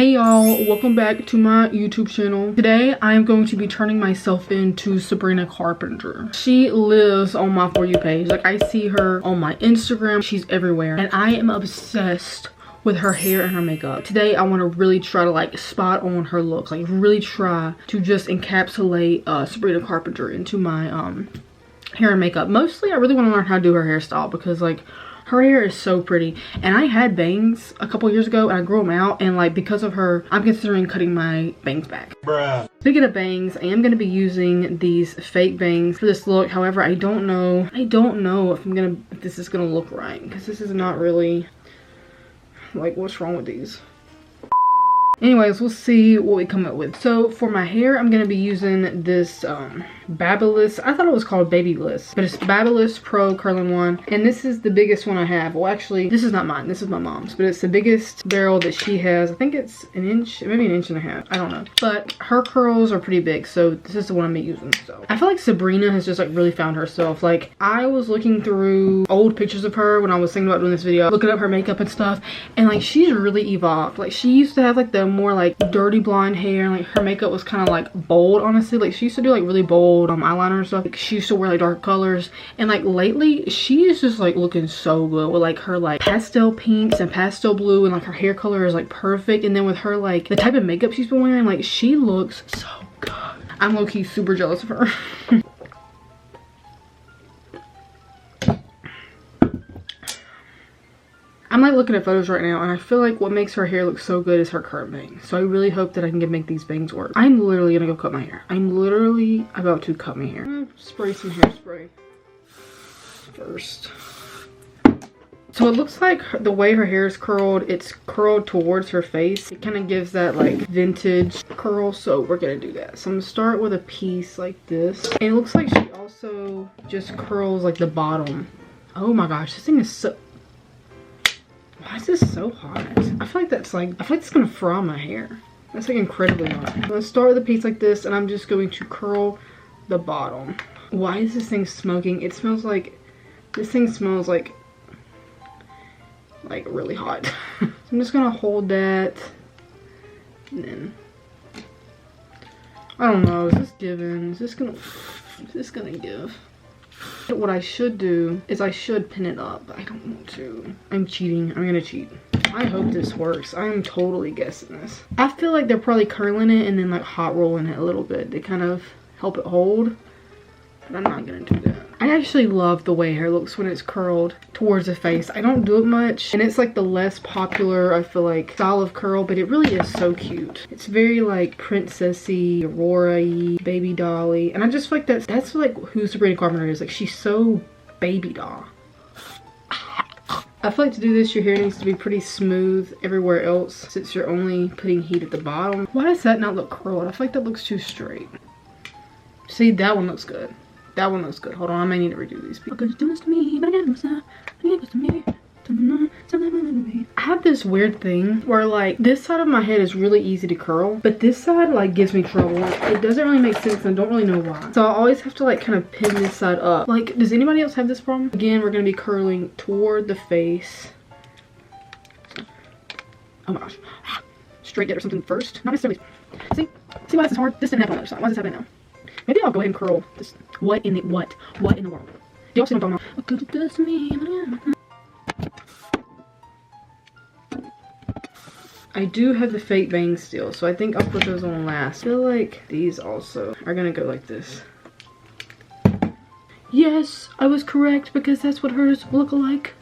Hey y'all, welcome back to my YouTube channel. Today I am going to be turning myself into Sabrina Carpenter. She lives on my For You page. Like, I see her on my Instagram. She's everywhere and I am obsessed with her hair and her makeup. Today I want to really try to like spot on her look, like really try to just encapsulate Sabrina Carpenter into my hair and makeup. Mostly I really want to learn how to do her hairstyle because like her hair is so pretty, and I had bangs a couple years ago and I grew them out, and like because of her I'm considering cutting my bangs back. Bruh. Speaking of bangs, I am going to be using these fake bangs for this look. However, I don't know if this is gonna look right, because this is not really like, what's wrong with these? Anyways, we'll see what we come up with. So for my hair, I'm going to be using this Babyliss. I thought it was called Babyliss, but it's Babyliss Pro Curling One. And this is the biggest one I have. Well, actually, this is not mine. This is my mom's. But it's the biggest barrel that she has. I think it's an inch, maybe an inch and a half. I don't know. But her curls are pretty big, so this is the one I'm using. So I feel like Sabrina has just like really found herself. Like, I was looking through old pictures of her when I was thinking about doing this video, looking up her makeup and stuff. And like, she's really evolved. Like, she used to have like the more like dirty blonde hair, and like her makeup was kind of like bold, honestly. Like, she used to do like really bold eyeliner and stuff. Like, she used to wear like dark colors, and like lately she is just like looking so good with like her like pastel pinks and pastel blue, and like her hair color is like perfect. And then with her like the type of makeup she's been wearing, like she looks so good. I'm low-key super jealous of her. I'm like looking at photos right now, and I feel like what makes her hair look so good is her current bangs. So I really hope that I can make these bangs work. I'm literally gonna go cut my hair. I'm literally about to cut my hair. I'm gonna spray some hairspray first. So it looks like the way her hair is curled, it's curled towards her face. It kind of gives that like vintage curl, so we're gonna do that. So I'm gonna start with a piece like this. And it looks like she also just curls like the bottom. Oh my gosh, this thing is so... Why is this so hot? I feel like it's gonna fry my hair. That's like incredibly hot. I'm gonna start with a piece like this, and I'm just going to curl the bottom. Why is this thing smoking? It smells like, this thing smells like really hot. So I'm just gonna hold that, and then, I don't know, is this giving? Is this gonna give? What I should do is I should pin it up, but I don't want to. I'm cheating. I'm gonna cheat. I hope this works. I'm totally guessing this. I feel like they're probably curling it and then like hot rolling it a little bit to kind of help it hold, but I'm not gonna do that. I actually love the way hair looks when it's curled towards the face. I don't do it much, and it's like the less popular, I feel like, style of curl, but it really is so cute. It's very like princessy, Aurora-y, baby dolly, and I just feel like that's like who Sabrina Carpenter is. Like, she's so baby doll. I feel like to do this, your hair needs to be pretty smooth everywhere else, since you're only putting heat at the bottom. Why does that not look curled? I feel like that looks too straight. See, that one looks good. That one looks good. Hold on, I may need to redo these. I have this weird thing where like this side of my head is really easy to curl, but this side like gives me trouble. It doesn't really make sense, and I don't really know why. So I always have to like kind of pin this side up. Like, does anybody else have this problem? Again, we're gonna be curling toward the face. Oh my gosh. Straight it or something first. Not necessarily. See why this is hard? This didn't happen on the other side. Why is this happening now? Maybe I'll go ahead and curl this. What in the world? Do y'all see what I'm talking about? I do have the fake bangs still, so I think I'll put those on last. I feel like these also are gonna go like this. Yes, I was correct, because that's what hers look like.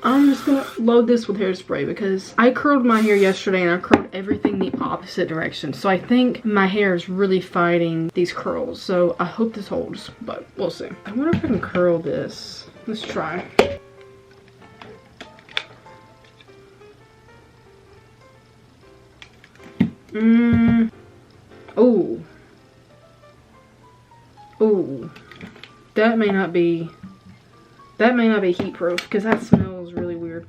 I'm just gonna load this with hairspray because I curled my hair yesterday and I curled everything the opposite direction. So I think my hair is really fighting these curls. So I hope this holds, but we'll see. I wonder if I can curl this. Let's try. Oh. Oh. That may not be heat proof, because that smells really weird.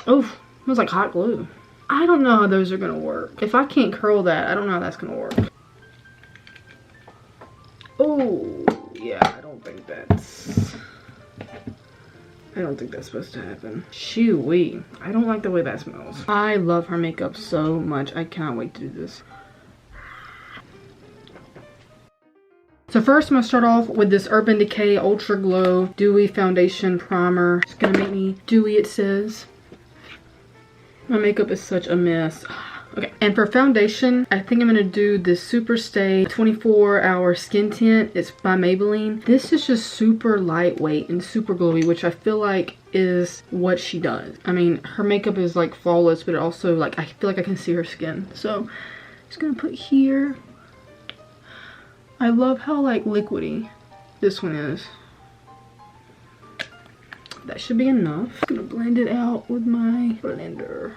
Oh, it smells like hot glue. I don't know how those are gonna work. If I can't curl that, I don't know how that's gonna work. Oh, yeah, I don't think that's I don't think that's supposed to happen. Shoo-wee. I don't like the way that smells. I love her makeup so much. I cannot wait to do this. So first I'm gonna start off with this Urban Decay Ultra Glow Dewy Foundation Primer. It's gonna make me dewy, it says. My makeup is such a mess. Okay, and for foundation, I think I'm gonna do this Super Stay 24-hour skin tint. It's by Maybelline. This is just super lightweight and super glowy, which I feel like is what she does. I mean, her makeup is like flawless, but it also like, I feel like I can see her skin. So, just gonna put here. I love how like liquidy this one is. That should be enough. I'm gonna blend it out with my blender.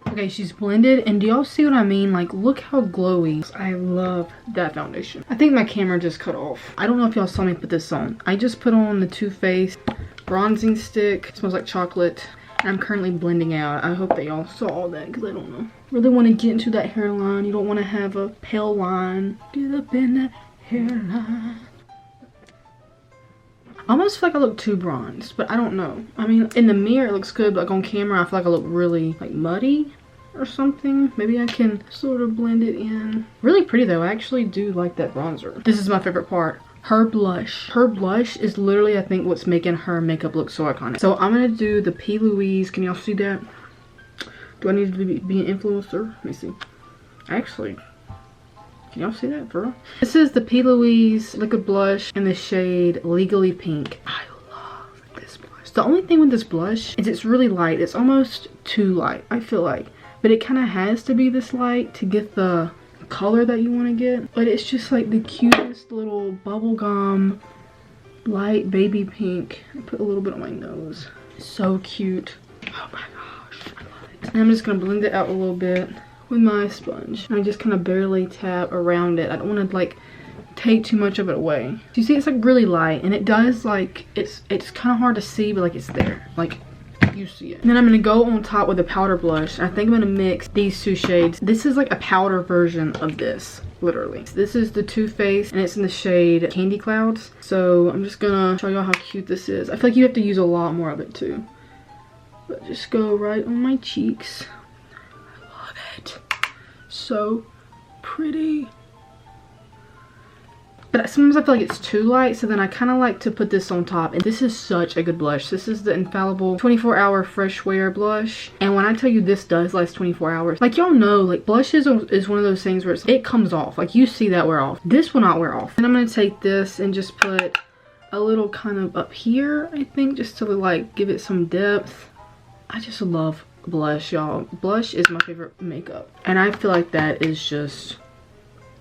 Okay, she's blended, and do y'all see what I mean? Like, look how glowy. I love that foundation. I think my camera just cut off. I don't know if y'all saw me put this on. I just put on the Too Faced bronzing stick. It smells like chocolate. And I'm currently blending out. I hope that y'all saw all that, because I don't know. Really want to get into that hairline. You don't want to have a pale line. Get up in that hairline. I almost feel like I look too bronzed, but I don't know. I mean, in the mirror it looks good, but like on camera I feel like I look really like muddy or something. Maybe I can sort of blend it in. Really pretty though. I actually do like that bronzer. This is my favorite part. Her blush. Her blush is literally, I think, what's making her makeup look so iconic. So I'm gonna do the P. Louise. Can y'all see that? Do I need to be an influencer? Let me see. Actually, can y'all see that for real? This is the P. Louise liquid blush in the shade Legally Pink. I love this blush. The only thing with this blush is it's really light. It's almost too light, I feel like. But it kind of has to be this light to get the color that you want to get. But it's just like the cutest little bubblegum light baby pink. I put a little bit on my nose. So cute. Oh my gosh, I love it. And I'm just gonna blend it out a little bit with my sponge. I just kind of barely tap around it. I don't want to like take too much of it away. You see, it's like really light, and it does like it's kind of hard to see, but like it's there. Like you see it. And then I'm gonna go on top with a powder blush. I think I'm gonna mix these two shades. This is like a powder version of this, literally. This is the Too Faced, and it's in the shade Candy Clouds. So I'm just gonna show y'all how cute this is. I feel like you have to use a lot more of it too. But just go right on my cheeks. I love it. So pretty. But sometimes I feel like it's too light, so then I kind of like to put this on top. And this is such a good blush. This is the Infallible 24-hour Fresh Wear blush. And when I tell you this does last 24 hours, like y'all know, like blush is one of those things where it comes off. Like you see that wear off. This will not wear off. And I'm going to take this and just put a little kind of up here, I think, just to like give it some depth. I just love blush, y'all. Blush is my favorite makeup. And I feel like that is just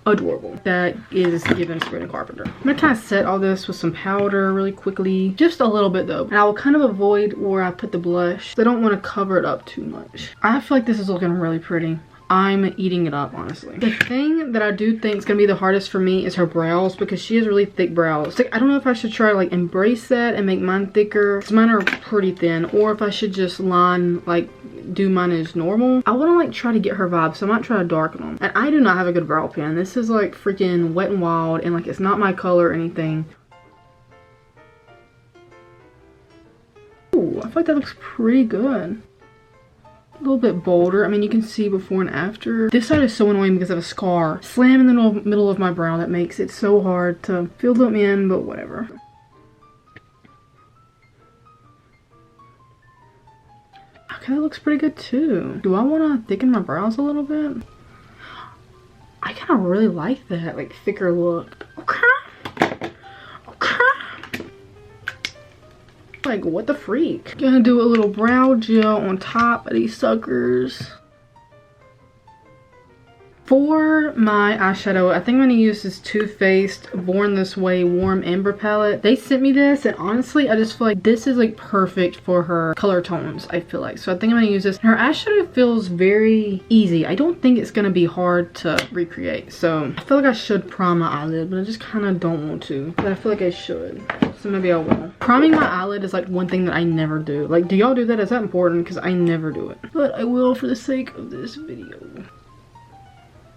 adorable. That is giving Sabrina Carpenter. I'm gonna kind of set all this with some powder really quickly, just a little bit though, and I will kind of avoid where I put the blush. I don't want to cover it up too much. I feel like this is looking really pretty. I'm eating it up, honestly. The thing that I do think is gonna be the hardest for me is her brows, because she has really thick brows. Like, I don't know if I should try to like embrace that and make mine thicker, because mine are pretty thin, or if I should just do mine as normal. I want to like try to get her vibe, so I might try to darken them. And I do not have a good brow pen. This is like freaking Wet n Wild, and like it's not my color or anything. Ooh, I feel like that looks pretty good. A little bit bolder. I mean, you can see before and after. This side is so annoying because I have a scar slam in the middle of my brow that makes it so hard to fill them in, but whatever. Okay, that looks pretty good too. Do I want to thicken my brows a little bit? I kind of really like that, like, thicker look. Okay. Okay. Like, what the freak? Gonna do a little brow gel on top of these suckers. For my eyeshadow, I think I'm going to use this Too Faced Born This Way Warm Amber palette. They sent me this, and honestly, I just feel like this is like perfect for her color tones, I feel like. So I think I'm going to use this. Her eyeshadow feels very easy. I don't think it's going to be hard to recreate. So I feel like I should prime my eyelid, but I just kind of don't want to. But I feel like I should. So maybe I will. Priming my eyelid is like one thing that I never do. Like, do y'all do that? Is that important? Because I never do it. But I will for the sake of this video.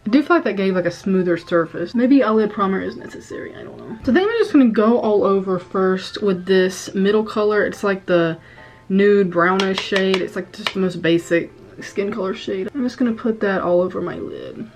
I do feel like that gave like a smoother surface. Maybe a lid primer is necessary, I don't know. So I think I'm just gonna go all over first with this middle color. It's like the nude brownish shade. It's like just the most basic skin color shade. I'm just gonna put that all over my lid.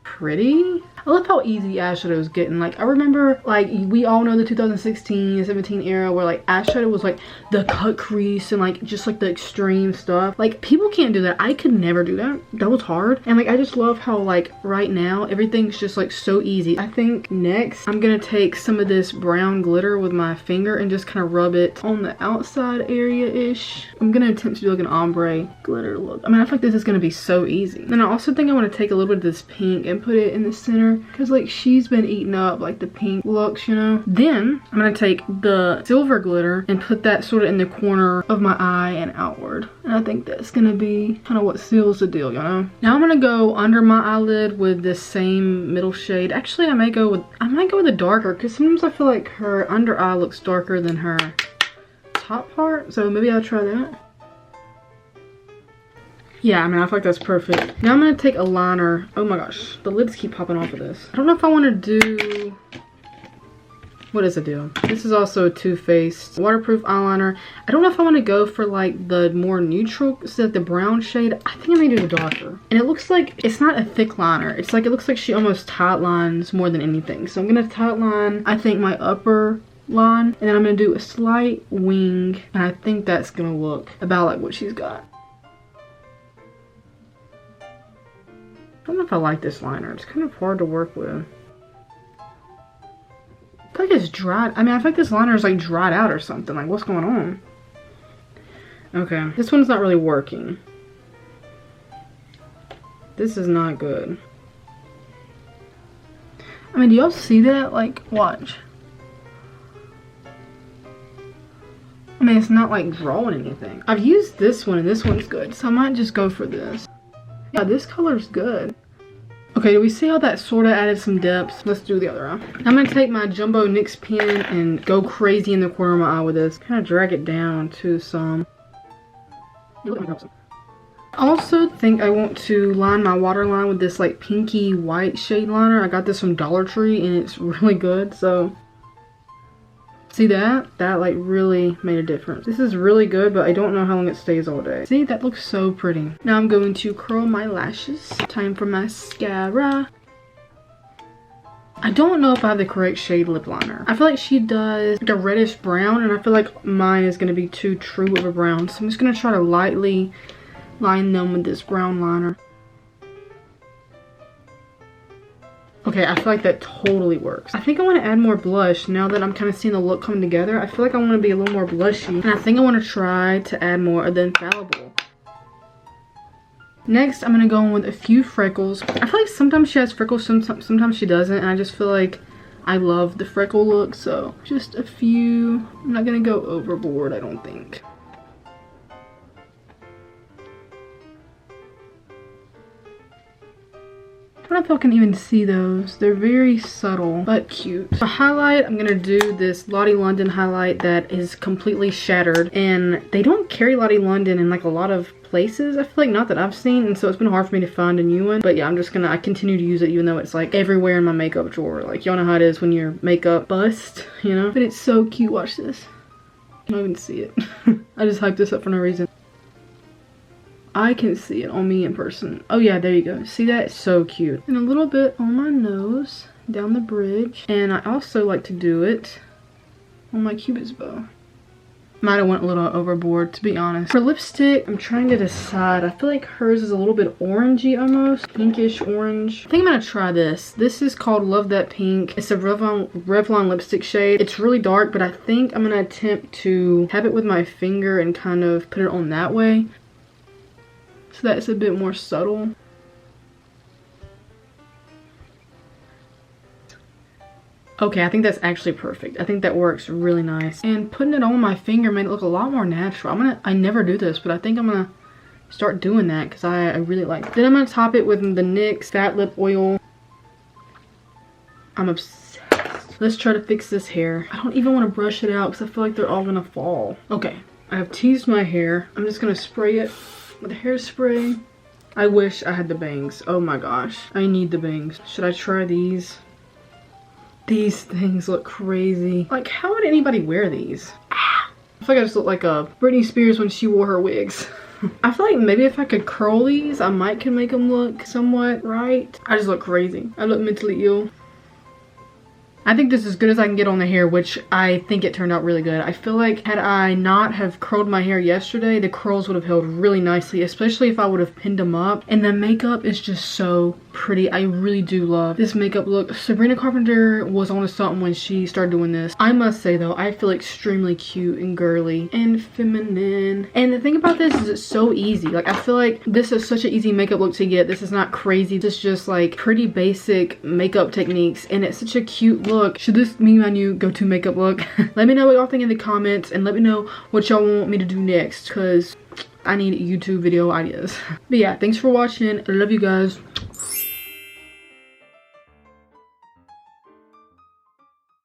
Pretty. I love how easy eyeshadow is getting. Like, I remember, like, we all know the 2016 17 era where like eyeshadow was like the cut crease and like just like the extreme stuff. Like, people can't do that. I could never do that. That was hard. And like, I just love how like right now everything's just like so easy. I think next I'm gonna take some of this brown glitter with my finger and just kind of rub it on the outside area ish. I'm gonna attempt to do like an ombre glitter look. I mean, I feel like this is gonna be so easy. And I also think I want to take a little bit of this pink and put it in the center, because like she's been eating up like the pink looks, you know. Then I'm gonna take the silver glitter and put that sort of in the corner of my eye and outward, and I think that's gonna be kind of what seals the deal, you know. Now I'm gonna go under my eyelid with this same middle shade. Actually, I might go with a darker, because sometimes I feel like her under eye looks darker than her top part, so maybe I'll try that. Yeah, I mean, I feel like that's perfect. Now I'm gonna take a liner. Oh my gosh, the lids keep popping off of this. I don't know if I want to do... What is the deal? This is also a Too Faced waterproof eyeliner. I don't know if I want to go for like the more neutral, so like the brown shade. I think I may do the darker. And it looks like it's not a thick liner. It's like, it looks like she almost tight lines more than anything. So I'm gonna tight line, I think, my upper line, and then I'm gonna do a slight wing, and I think that's gonna look about like what she's got. I don't know if I like this liner. It's kind of hard to work with. I feel like it's dried. I mean, I feel like this liner is like dried out or something. Like, what's going on? Okay, this one's not really working. This is not good. I mean, do y'all see that? Like, watch. I mean, it's not like drawing anything. I've used this one and this one's good, so I might just go for this. Yeah, this color's good. Okay, do we see how that sort of added some depth? Let's do the other eye. I'm gonna take my Jumbo NYX pen and go crazy in the corner of my eye with this. Kind of drag it down to some. I also think I want to line my waterline with this like pinky white shade liner. I got this from Dollar Tree and it's really good, so. See that? That like really made a difference. This is really good, but I don't know how long it stays all day. See, that looks so pretty. Now I'm going to curl my lashes. Time for mascara. I don't know if I have the correct shade lip liner. I feel like she does like a reddish brown, and I feel like mine is gonna be too true of a brown. So I'm just gonna try to lightly line them with this brown liner. Okay, I feel like that totally works. I think I want to add more blush now that I'm kind of seeing the look come together. I feel like I want to be a little more blushy. And I think I want to try to add more of the Infallible. Next, I'm going to go in with a few freckles. I feel like sometimes she has freckles, sometimes she doesn't. And I just feel like I love the freckle look. So just a few. I'm not going to go overboard, I don't think. I don't know if y'all can even see those. They're very subtle, but cute. For highlight, I'm gonna do this Lottie London highlight that is completely shattered. And they don't carry Lottie London in like a lot of places, I feel like, not that I've seen. And so it's been hard for me to find a new one. But yeah, I continue to use it even though it's like everywhere in my makeup drawer. Like, y'all know how it is when your makeup bust, you know? But it's so cute. Watch this. I don't even see it. I just hyped this up for no reason. I can see it on me in person. Oh yeah, there you go. See that? It's so cute. And a little bit on my nose, down the bridge. And I also like to do it on my cupid's bow. Might have went a little overboard, to be honest. For lipstick, I'm trying to decide. I feel like hers is a little bit orangey almost. Pinkish orange. I think I'm gonna try this. This is called Love That Pink. It's a Revlon lipstick shade. It's really dark, but I think I'm gonna attempt to have it with my finger and kind of put it on that way. So that's a bit more subtle. Okay, I think that's actually perfect. I think that works really nice. And putting it on my finger made it look a lot more natural. I never do this, but I think I'm gonna start doing that because I really like it. Then I'm gonna top it with the NYX Fat Lip Oil. I'm obsessed. Let's try to fix this hair. I don't even want to brush it out because I feel like they're all gonna fall. Okay, I have teased my hair. I'm just gonna spray it with hairspray. I wish I had the bangs. Oh my gosh. I need the bangs. Should I try these? These things look crazy. Like, how would anybody wear these? Ah. I feel like I just look like a Britney Spears when she wore her wigs. I feel like maybe if I could curl these, I might can make them look somewhat right. I just look crazy. I look mentally ill. I think this is as good as I can get on the hair, which I think it turned out really good. I feel like had I not have curled my hair yesterday, the curls would have held really nicely, especially if I would have pinned them up. And the makeup is just so pretty. I really do love this makeup look. Sabrina Carpenter was onto something when she started doing this. I must say though, I feel extremely cute and girly and feminine. And the thing about this is it's so easy. Like, I feel like this is such an easy makeup look to get. This is not crazy. This is just like pretty basic makeup techniques, and it's such a cute look. Should this be my new go-to makeup look? Let me know what y'all think in the comments, and let me know what y'all want me to do next, because I need YouTube video ideas. But yeah, thanks for watching. I love you guys.